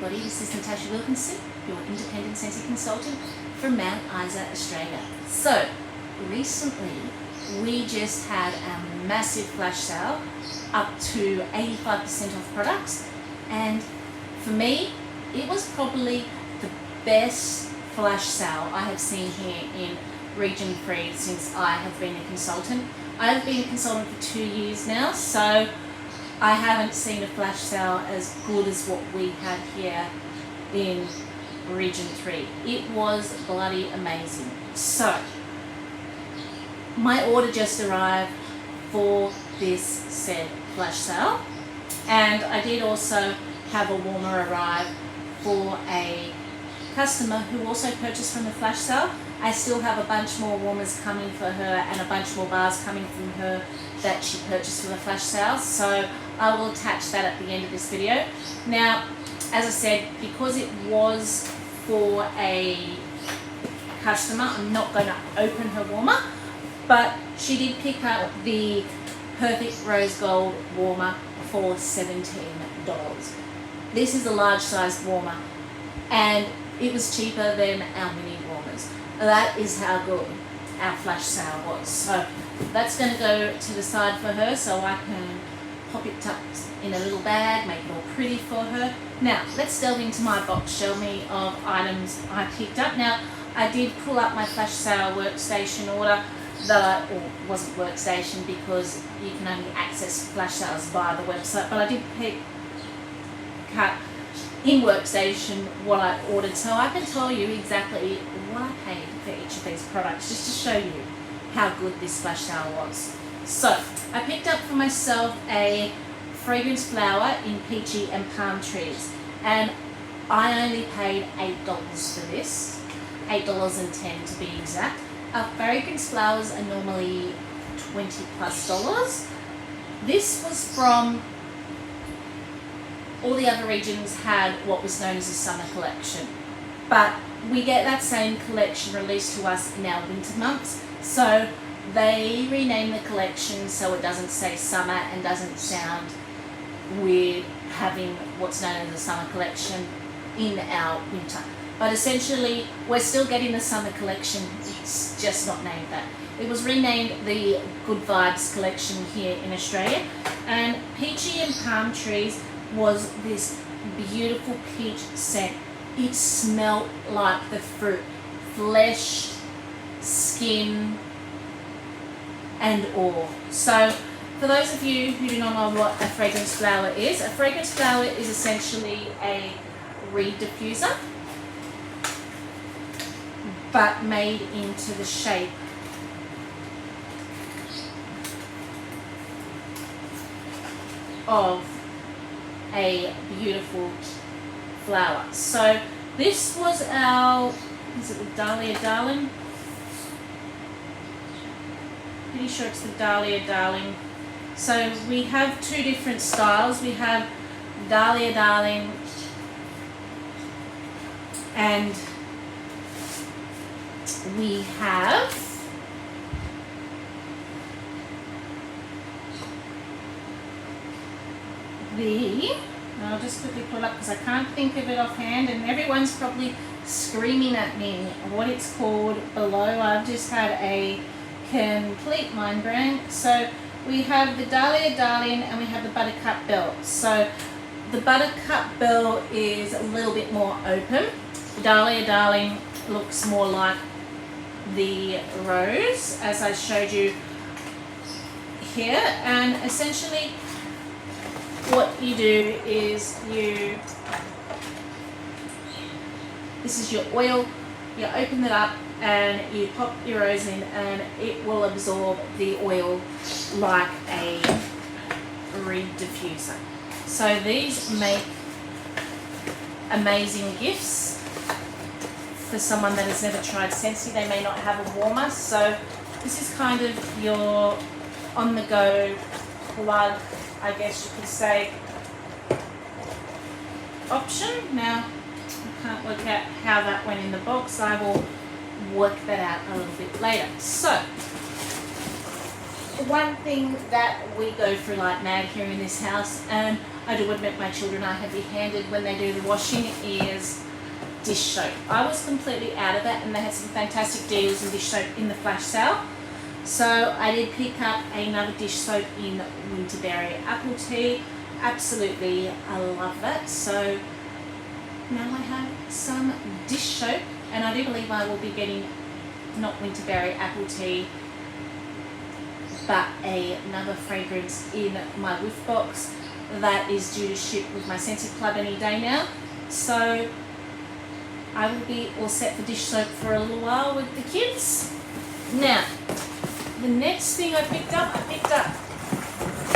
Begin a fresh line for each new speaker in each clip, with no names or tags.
everybody, this is Natasha Wilkinson, your independent Scentsy consultant from Mount Isa, Australia. So, recently we just had a massive flash sale up to 85% off products, and for me it was probably the best flash sale I have seen here in Region 3 since I have been a consultant. I have been a consultant for 2 years now, so I haven't seen a flash sale as good as what we had here in Region 3. It was bloody amazing. So, my order just arrived for this said flash sale, and I did also have a warmer arrive for a customer who also purchased from the flash sale. I still have a bunch more warmers coming for her and a bunch more bars coming from her that she purchased from the flash sale, so I will attach that at the end of this video. Now, as I said, because it was for a customer, I'm not going to open her warmer, but she did pick up the Perfect Rose Gold warmer for $17. This is a large sized warmer, and it was cheaper than our mini warmers. That is how good our flash sale was. So that's going to go to the side for her so I can pop it tucked in a little bag, make it all pretty for her. Now, let's delve into my box, show me of items I picked up. Now, I did pull up my flash sale workstation order, or wasn't workstation because you can only access flash sales via the website, but I did pick up in workstation what I ordered, so I can tell you exactly what I paid for each of these products, just to show you how good this flash sale was. So I picked up for myself a fragrance flower in peachy and palm trees, and I only paid $8 for this, $8.10 to be exact. Our fragrance flowers are normally $20+. This was from all the other regions had what was known as a summer collection, but we get that same collection released to us in our winter months, so they renamed the collection so it doesn't say summer and doesn't sound weird having what's known as a summer collection in our winter. But essentially we're still getting the summer collection, it's just not named that. It was renamed the Good Vibes collection here in Australia, and Peachy and Palm Trees was this beautiful peach scent. It smelled like the fruit, flesh, skin and all. So for those of you who do not know what a fragrance flower is essentially a reed diffuser, but made into the shape of a beautiful flower. So this was our, is it the Dahlia Darling? Pretty sure it's the Dahlia Darling. So we have two different styles. We have Dahlia Darling and we have I'll just quickly pull it up because I can't think of it offhand, and everyone's probably screaming at me what it's called below. I've just had a complete mind blank. So we have the Dahlia Darling and we have the Buttercup Bell. So the Buttercup Bell is a little bit more open. The Dahlia Darling looks more like the rose, as I showed you here, and essentially what you do is this is your oil, you open it up and you pop your rose in and it will absorb the oil like a reed diffuser. So these make amazing gifts for someone that has never tried Scentsy. They may not have a warmer, so this is kind of your on-the-go plug, I guess you could say, option. Now, I can't work out how that went in the box. I will work that out a little bit later. So, one thing that we go through like mad here in this house, and I do admit my children are heavy-handed when they do the washing, is dish soap. I was completely out of that, and they had some fantastic deals in dish soap in the flash sale. So I did pick up another dish soap in Winterberry Apple Tea. Absolutely, I love that. So now I have some dish soap, and I do believe I will be getting not Winterberry Apple Tea, but another fragrance in my whiff box that is due to ship with my Scentsy Club any day now. So I will be all set for dish soap for a little while with the kids. Now, the next thing I picked up, how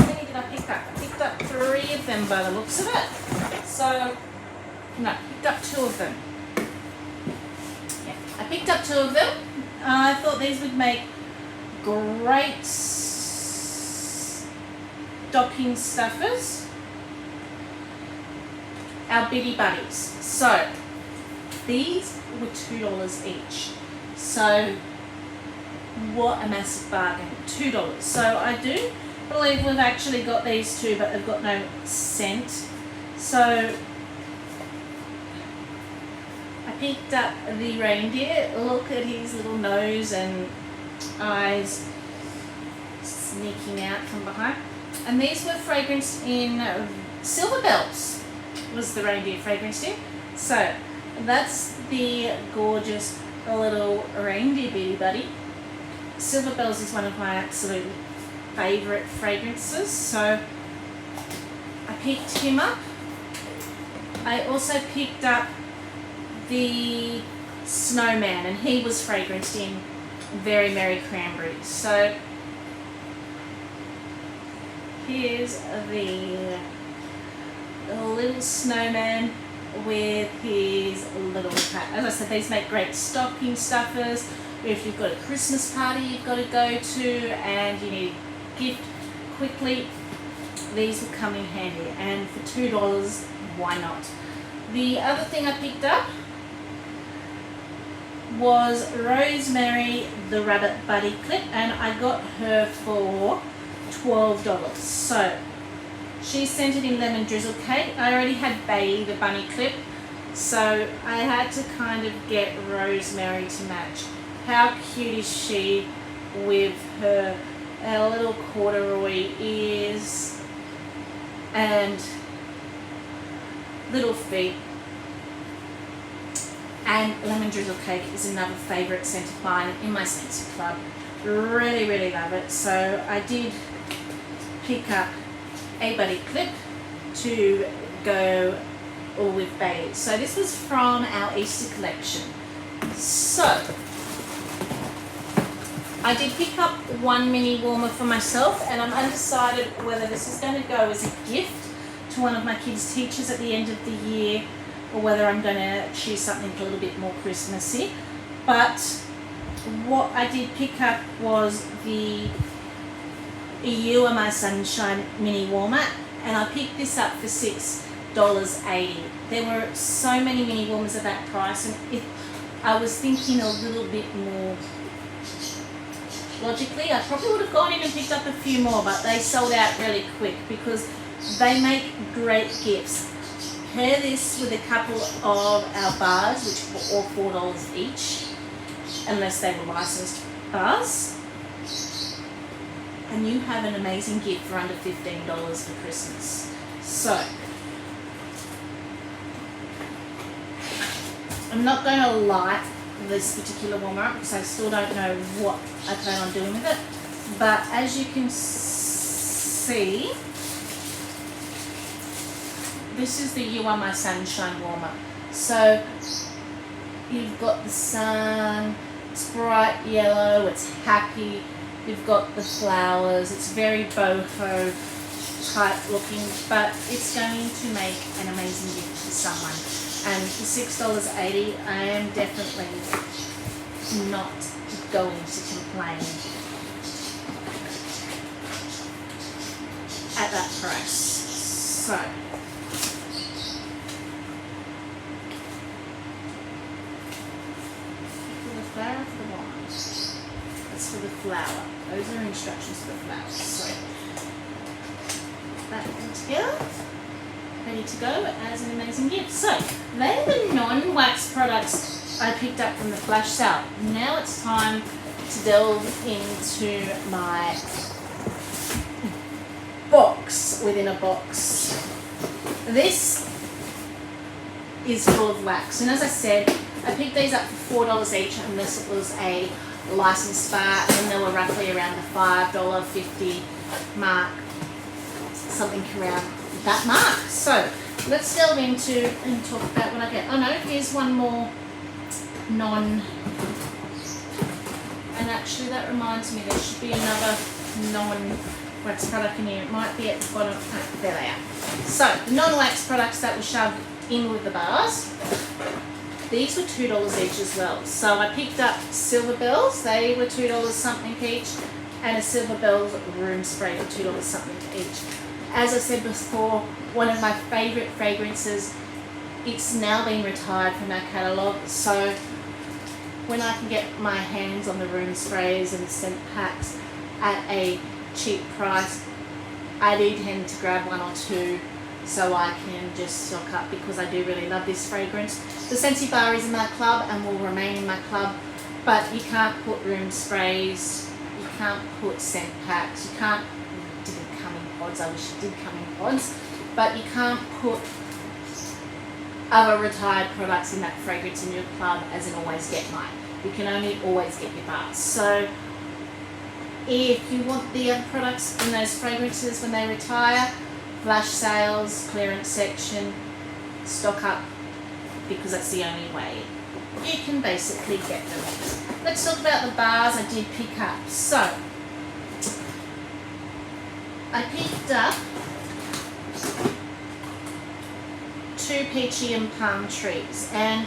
many did I pick up? I picked up 3 of them by the looks of it. So, no, I picked up 2 of them. Yeah, I picked up 2 of them. I thought these would make great stocking stuffers. Our Bitty Buddies. So, these were $2 each. So, what a massive bargain. $2. So, I do believe we've actually got these 2, but they've got no scent. So, I picked up the reindeer. Look at his little nose and eyes sneaking out from behind. And these were fragranced in Silver Bells, was the reindeer fragrance in. So that's the gorgeous little reindeer Bitty Buddy. Silver Bells is one of my absolute favourite fragrances, so I picked him up. I also picked up the Snowman, and he was fragranced in Very Merry Cranberry. So here's the little snowman with his little hat. As I said, these make great stocking stuffers. If you've got a Christmas party you've got to go to and you need a gift quickly, these will come in handy. And for $2, why not? The other thing I picked up was Rosemary the Rabbit Buddy Clip, and I got her for $12. So she's scented in Lemon Drizzle Cake. I already had Bailey the Bunny Clip, so I had to kind of get Rosemary to match. How cute is she with her little corduroy ears and little feet. And Lemon Drizzle Cake is another favourite scent of mine in my Scentsy Club. Really, really love it. So I did pick up a buddy clip to go with Bailey. So this was from our Easter collection. So I did pick up one mini warmer for myself, and I'm undecided whether this is going to go as a gift to one of my kids' teachers at the end of the year, or whether I'm going to choose something a little bit more Christmassy. But what I did pick up was the You Are My Sunshine mini warmer, and I picked this up for $6.80. There were so many mini warmers at that price, and if I was thinking a little bit more logically, I probably would have gone in and picked up a few more, but they sold out really quick because they make great gifts. Pair this with a couple of our bars, which were all $4 each, unless they were licensed bars, and you have an amazing gift for under $15 for Christmas. So I'm not going to light this particular warmer up because I still don't know what I plan on doing with it, but as you can see, this is the You Are My Sunshine warmer. So you've got the sun, it's bright yellow, it's happy, you've got the flowers, it's very boho type looking, but it's going to make an amazing gift for someone. And for $6.80, I am definitely not going to complain at that price. So for the flower, for the wand, that's for the flower. Those are instructions for the flowers. So that one together. ready to go as an amazing gift. So they're the non-wax products I picked up from the flash sale. Now it's time to delve into my box within a box. This is full of wax, and as I said, I picked these up for $4 each unless it was a licensed spa, and they were roughly around the $5.50 mark, something around that mark. So let's delve into and talk about what I get. Oh no, here's one more and actually that reminds me there should be another non-wax product in here. It might be at the bottom. Oh, there they are. So the non-wax products that were shoved in with the bars, these were $2 each as well. So I picked up Silver Bells, they were $2 something each, and a Silver Bells room spray for $2 something each. As I said before, one of my favourite fragrances, it's now been retired from our catalogue, so when I can get my hands on the room sprays and the scent packs at a cheap price, I do tend to grab one or two so I can just stock up, because I do really love this fragrance. The Scentsy bar is in my club and will remain in my club, but you can't put room sprays, you can't put scent packs, you can't, it didn't come in pods, I wish it did come in pods, but you can't put other retired products in that fragrance in your club as an always get mine. You can only always get your bars. So if you want the other products in those fragrances when they retire, flash sales, clearance section, stock up, because that's the only way you can basically get them. Let's talk about the bars I did pick up. So I picked up 2 Peachy and Palm Trees, and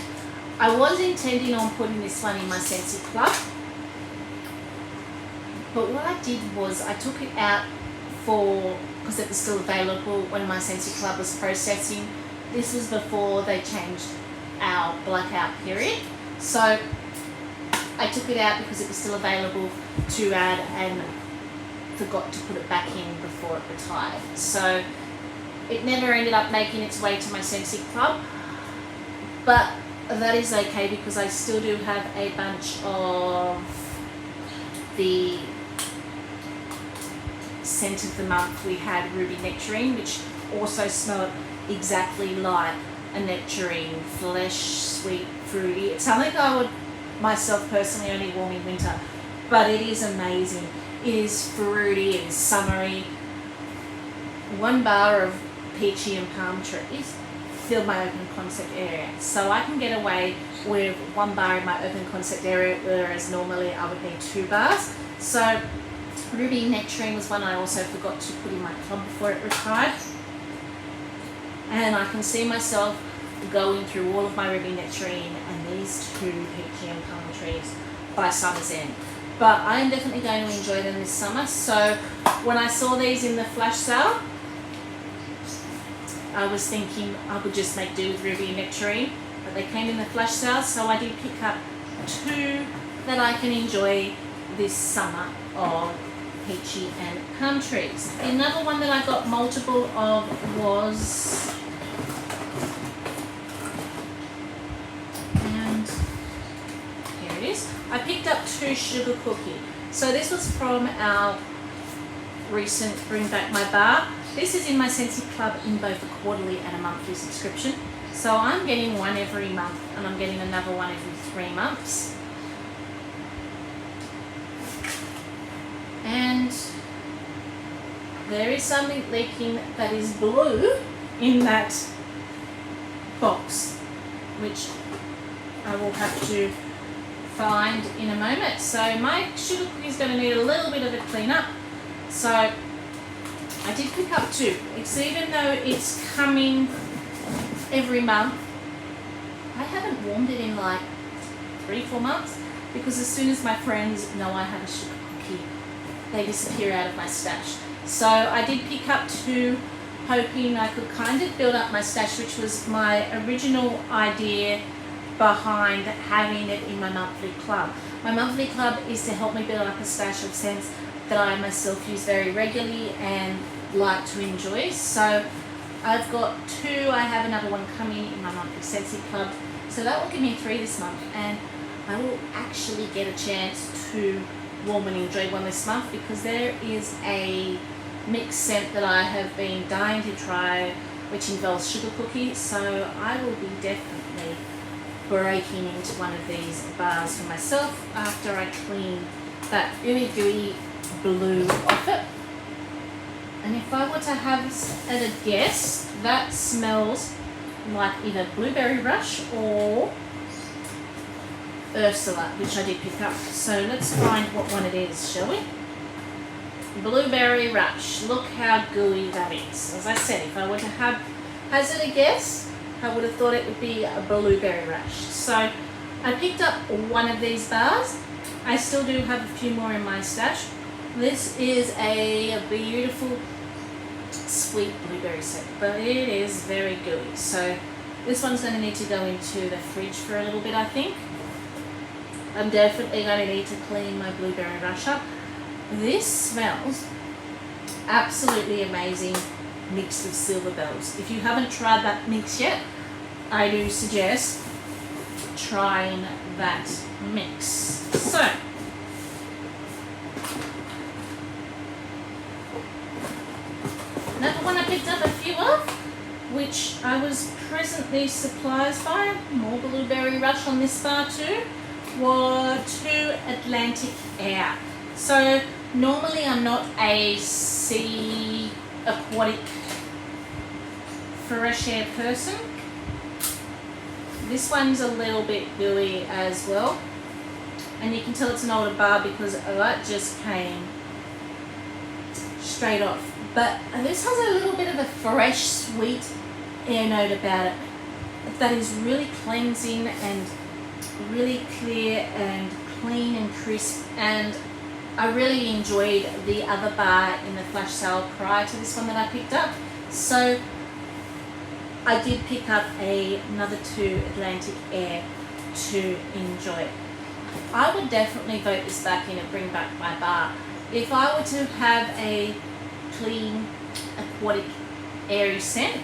I was intending on putting this one in my Scentsy club, but what I did was I took it out because it was still available when my Scentsy club was processing. This was before they changed our blackout period, so I took it out because it was still available to add and forgot to put it back in before it retired. So it never ended up making its way to my Scentsy club, but that is okay because I still do have a bunch of the scent of the month. We had Ruby Nectarine, which also smelled exactly like a nectarine, flesh, sweet, fruity. It's something I would myself personally only warm in winter, but it is amazing. It is fruity, it is summery. 1 bar of Peachy and Palm Trees filled my open concept area, so I can get away with 1 bar in my open concept area, whereas normally I would need 2 bars. So Ruby Nectarine was one I also forgot to put in my club before it retired, and I can see myself going through all of my Ruby Nectarine and these 2 Peachy and Palm Trees by summer's end. But I am definitely going to enjoy them this summer. So when I saw these in the flash sale, I was thinking I would just make do with Ruby and Nectarine, but they came in the flash sale, so I did pick up 2 that I can enjoy this summer of Peachy and Palm Trees. Another one that I got multiple of was, and here it is, I picked up 2 Sugar Cookie. So this was from our recent Bring Back My Bar. This is in my Scentsy club in both a quarterly and a monthly subscription. So I'm getting one every month and I'm getting another one every 3 months. And there is something leaking that is blue in that box, which I will have to find in a moment. So my sugar cookie is going to need a little bit of a clean up. So I did pick up 2. It's, even though it's coming every month, I haven't warmed it in like 3-4 months, because as soon as my friends know I have a sugar cookie, they disappear out of my stash. So I did pick up 2, hoping I could kind of build up my stash, which was my original idea behind having it in my monthly club. My monthly club is to help me build up a stash of scents that I myself use very regularly and like to enjoy. So I've got 2. I have another one coming in my monthly Scentsy club. So that will give me 3 this month. And I will actually get a chance to warm and enjoy one this month, because there is a mixed scent that I have been dying to try, which involves sugar cookie. So I will be definitely breaking into one of these bars for myself after I clean that ooey gooey blue off it. And if I were to have at a guess, that smells like either Blueberry Rush or Ursula, which I did pick up. So let's find what one it is, shall we? Blueberry Rush. Look how gooey that is. As I said, if I were to hazard a guess, I would have thought it would be a Blueberry Rush. So I picked up one of these bars. I still do have a few more in my stash. This is a beautiful sweet blueberry scent, but it is very gooey. So this one's going to need to go into the fridge for a little bit, I think. I'm definitely going to need to clean my Blueberry Rush up. This smells absolutely amazing, mixed with Silver Bells. If you haven't tried that mix yet, I do suggest trying that mix. So another one I picked up a few of, which I was presently surprised by, more Blueberry Rush on this bar too, were 2 Atlantic Air. So normally I'm not a sea aquatic fresh air person. This one's a little bit gooey as well, and you can tell it's an older bar because that just came straight off. But this has a little bit of a fresh, sweet air note about it that is really cleansing and really clear and clean and crisp. And I really enjoyed the other bar in the flash sale prior to this one that I picked up. So I did pick up another 2 Atlantic Air to enjoy. I would definitely vote this back in and bring back my bar. If I were to have a clean, aquatic, airy scent,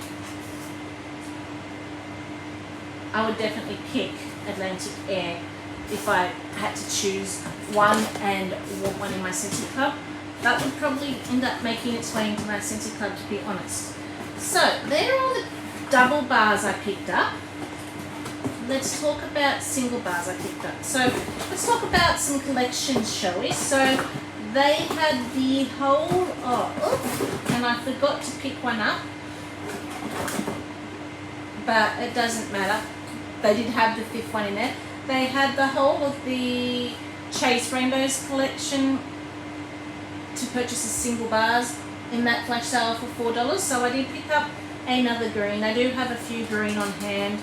I would definitely pick Atlantic Air if I had to choose one and want one in my Scentsy club. That would probably end up making its way into my Scentsy club, to be honest. So there are all the double bars I picked up. Let's talk about single bars I picked up. So let's talk about some collections, shall we? So they had the whole of, and I forgot to pick one up, but it doesn't matter. They did have the 5th one in there. They had the whole of the Chase Rainbows collection to purchase as single bars in that flash sale for $4. So I did pick up another green. I do have a few green on hand.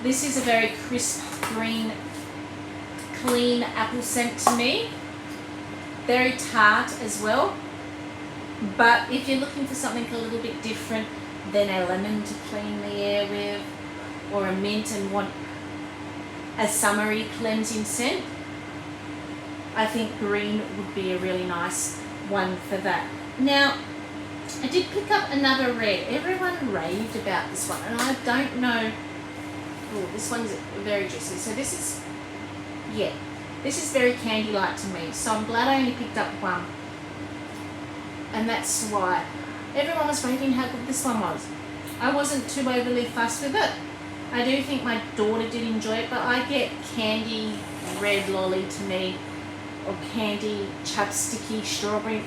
This is a very crisp green, clean apple scent to me. Very tart as well. But if you're looking for something a little bit different than a lemon to clean the air with, or a mint and want a summery cleansing scent, I think green would be a really nice one for that. Now, I did pick up another red. Everyone raved about this one, and I don't know. Oh, this one's very juicy. So this is, yeah, this is very candy-like to me. So I'm glad I only picked up one, and that's why everyone was raving how good this one was. I wasn't too overly fussed with it. I do think my daughter did enjoy it, but I get candy red lolly to me, or candy chapsticky strawberry.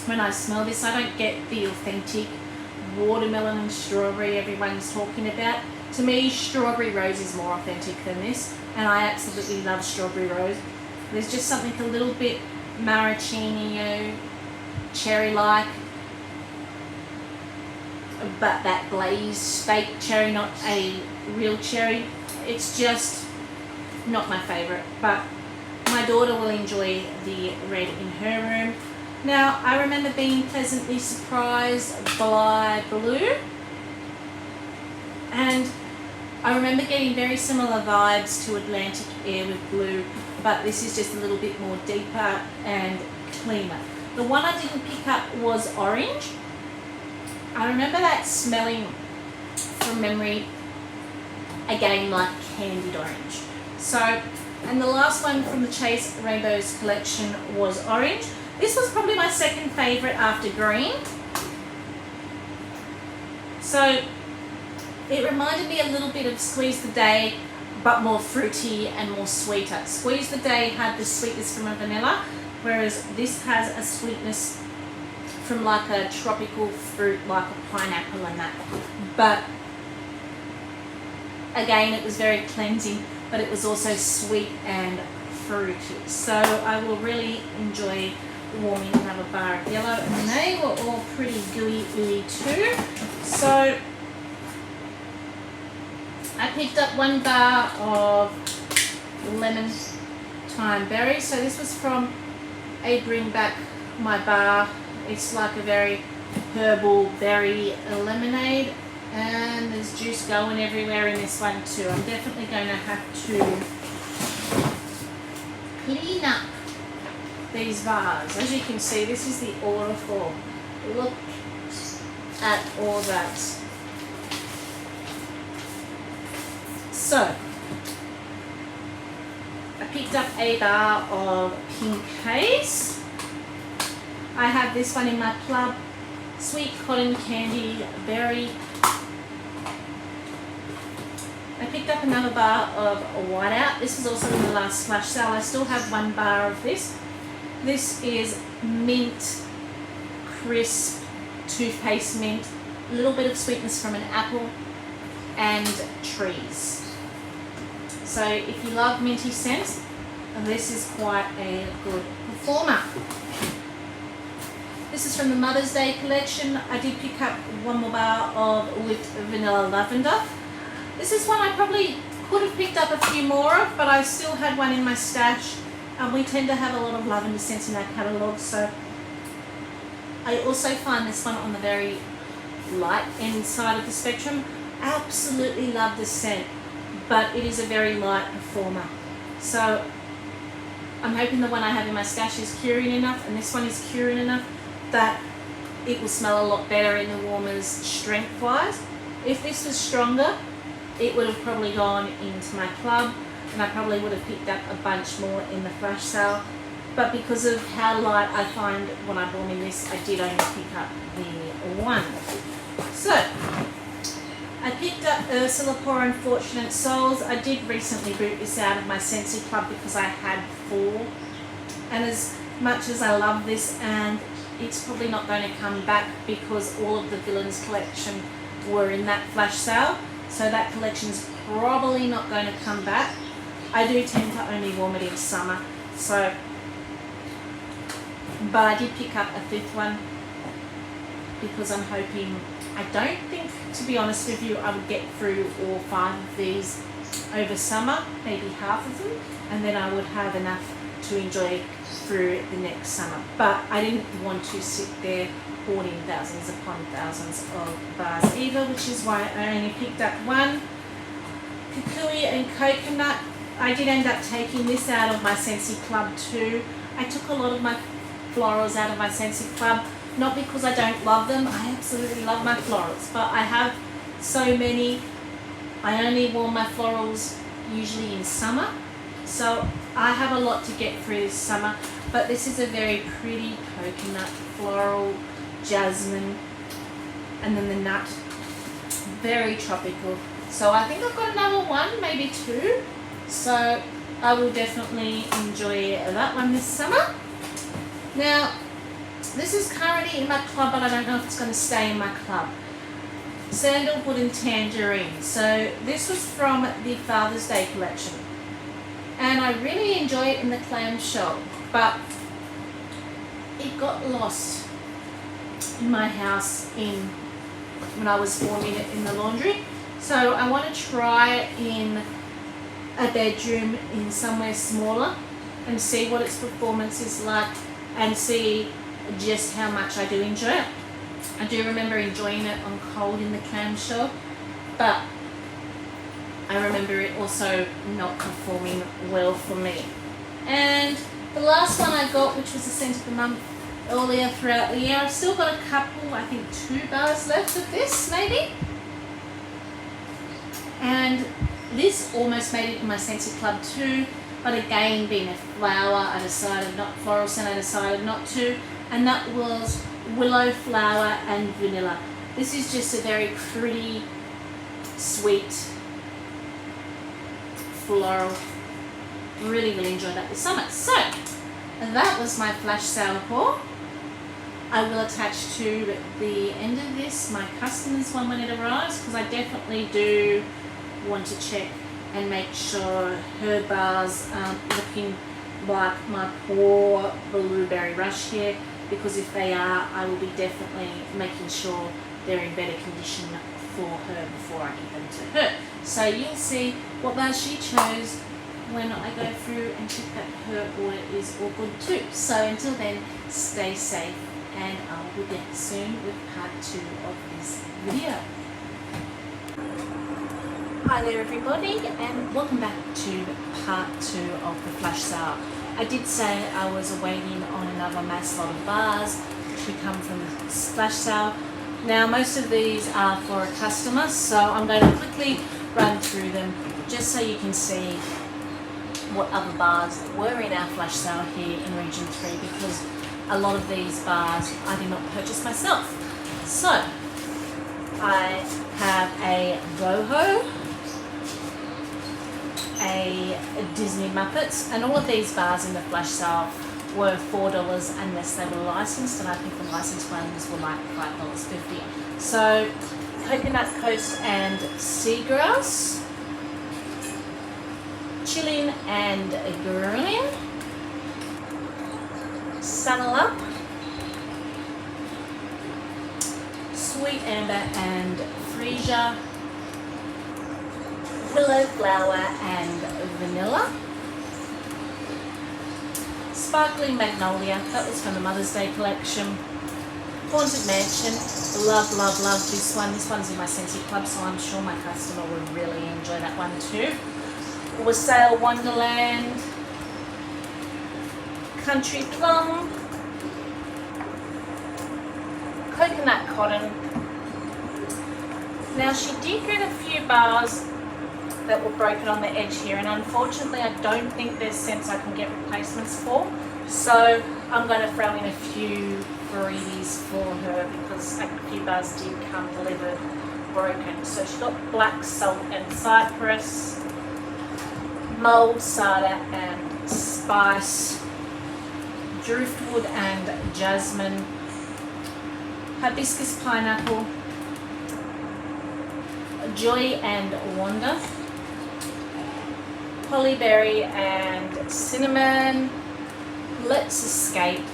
When I smell this, I don't get the authentic watermelon and strawberry everyone's talking about. To me, strawberry rose is more authentic than this, and I absolutely love strawberry rose. There's just something a little bit maraschino, cherry-like, but that glazed fake cherry, not a real cherry. It's just not my favourite, but my daughter will enjoy the red in her room. Now, I remember being pleasantly surprised by blue, and I remember getting very similar vibes to Atlantic Air with blue, but this is just a little bit more deeper and cleaner. The one I didn't pick up was orange. I remember that smelling from memory, again like candied orange. So, and the last one from the Chase Rainbows collection was orange. This was probably my second favourite after green. So it reminded me a little bit of Squeeze the Day, but more fruity and more sweeter. Squeeze the Day had the sweetness from a vanilla, whereas this has a sweetness from like a tropical fruit, like a pineapple and that. But again, it was very cleansing, but it was also sweet and fruity. So I will really enjoy warming another bar of yellow, and they were all pretty gooey too. So I picked up one bar of lemon thyme berry. So this was from a Bring Back My Bar. It's like a very herbal berry lemonade, and there's juice going everywhere in this one too. I'm definitely going to have to clean up these bars. As you can see, this is the order form. Look at all that. So I picked up a bar of Pink Haze. I have this one in my club, Sweet Cotton Candy Berry. I picked up another bar of Whiteout. This was also in the last flash sale. I still have one bar of this. This is mint, crisp, toothpaste mint, a little bit of sweetness from an apple and trees. So if you love minty scents, this is quite a good performer. This is from the Mother's Day collection. I did pick up one more bar of with vanilla lavender. This is one I probably could have picked up a few more of, but I still had one in my stash. We tend to have a lot of lavender scents in our catalogue, so I also find this one on the very light end side of the spectrum. I absolutely love this scent, but it is a very light performer. So I'm hoping the one I have in my stash is curing enough, and this one is curing enough that it will smell a lot better in the warmers strength-wise. If this was stronger, it would have probably gone into my club, and I probably would have picked up a bunch more in the flash sale. But because of how light I find when I'm warming this, I did only pick up the one. So I picked up Ursula Pour Unfortunate Souls. I did recently boot this out of my Scentsy club because I had 4. And as much as I love this, and it's probably not going to come back because all of the Villains collection were in that flash sale, so that collection's probably not going to come back. I do tend to only warm it in summer, so, but I did pick up a 5th one because I'm hoping, I don't think, to be honest with you, I would get through all 5 of these over summer, maybe half of them, and then I would have enough to enjoy through the next summer. But I didn't want to sit there hoarding thousands upon thousands of bars either, which is why I only picked up one. Kukui and Coconut. I did end up taking this out of my Scentsy club too. I took a lot of my florals out of my Scentsy club, not because I don't love them. I absolutely love my florals, but I have so many. I only warm my florals usually in summer, so I have a lot to get through this summer. But this is a very pretty coconut, floral, jasmine, and then the nut, very tropical. So I think I've got another one, maybe 2. So I will definitely enjoy that one this summer. Now, this is currently in my club, but I don't know if it's going to stay in my club. Sandalwood and Tangerine. So this was from the Father's Day collection, and I really enjoy it in the clamshell, but it got lost in my house when I was warming it in the laundry. So I want to try it in a bedroom in somewhere smaller and see what its performance is like and see just how much I do enjoy it. I do remember enjoying it on cold in the clamshell, but I remember it also not performing well for me. And the last one I got, which was the scent of the month earlier throughout the year, I've still got a couple, I think 2 bars left of this maybe. And this almost made it in my Scentsy Club too, but again, being a flower, I decided not, floral scent, I decided not to, and that was willow flower and vanilla. This is just a very pretty, sweet, floral. Really enjoyed that this summer. So, that was my flash sale haul. I will attach to the end of this my customers one when it arrives, because I definitely do want to check and make sure her bars aren't looking like my poor blueberry rush here, because if they are, I will be definitely making sure they're in better condition for her before I give them to her. So you'll see what bars she chose when I go through and check that her order is all good too. So until then, stay safe, and I will be back soon with part 2 of this video. Hi there everybody, and welcome back to part 2 of the flash sale. I did say I was waiting on another mass lot of bars to come from the flash sale. Now most of these are for a customer, so I'm going to quickly run through them just so you can see what other bars were in our flash sale here in Region 3, because a lot of these bars I did not purchase myself. So I have a Boho, a Disney Muppets, and all of these bars in the flash sale were $4 unless they were licensed, and I think the licensed ones were like $5.50. So Coconut Coast and Seagrass, Chillin' and Growing, Sunnel Up, Sweet Amber and Freesia, Willow Flower and Vanilla, Sparkling Magnolia, that was from the Mother's Day collection, Haunted Mansion, love this one. This one's in my Scentsy Club, so I'm sure my customer would really enjoy that one too. Wassail Wonderland, Country Plum, Coconut Cotton. Now she did get a few bars that were broken on the edge here, and unfortunately I don't think there's scents I can get replacements for, so I'm going to throw in a few freebies for her because a few bars did come delivered broken. So she got Black Salt and Cypress, Mulled Cider and Spice, Driftwood and Jasmine, Hibiscus Pineapple, Joy and Wonder, Hollyberry and Cinnamon, Let's Escape.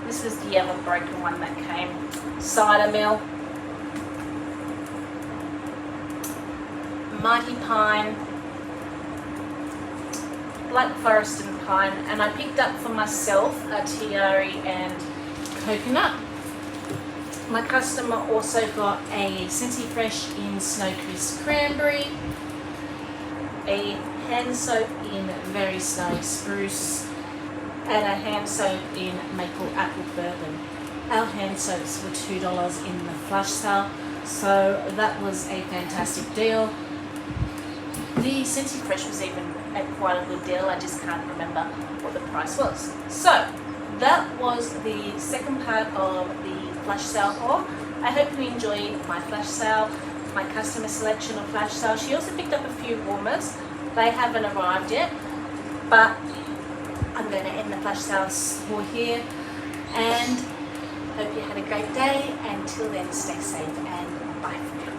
This was the other broken one that came. Cider Mill, Mighty Pine, Black Forest and Pine, and I picked up for myself a Tiari and Coconut. My customer also got a Scentsy Fresh in Snow Crisp Cranberry, a hand soap in Very Snowy Spruce, and a hand soap in Maple Apple Bourbon. Our hand soaps were $2 in the flash sale, so that was a fantastic deal. The Scentsy Fresh was even at quite a good deal, I just can't remember what the price was. So that was the second part of the flash sale haul. I hope you enjoyed my flash sale, my customer selection of flash sale. She also picked up a few warmers. They haven't arrived yet, but I'm going to end the flash sale haul here, and hope you had a great day. Until then, stay safe and bye for now.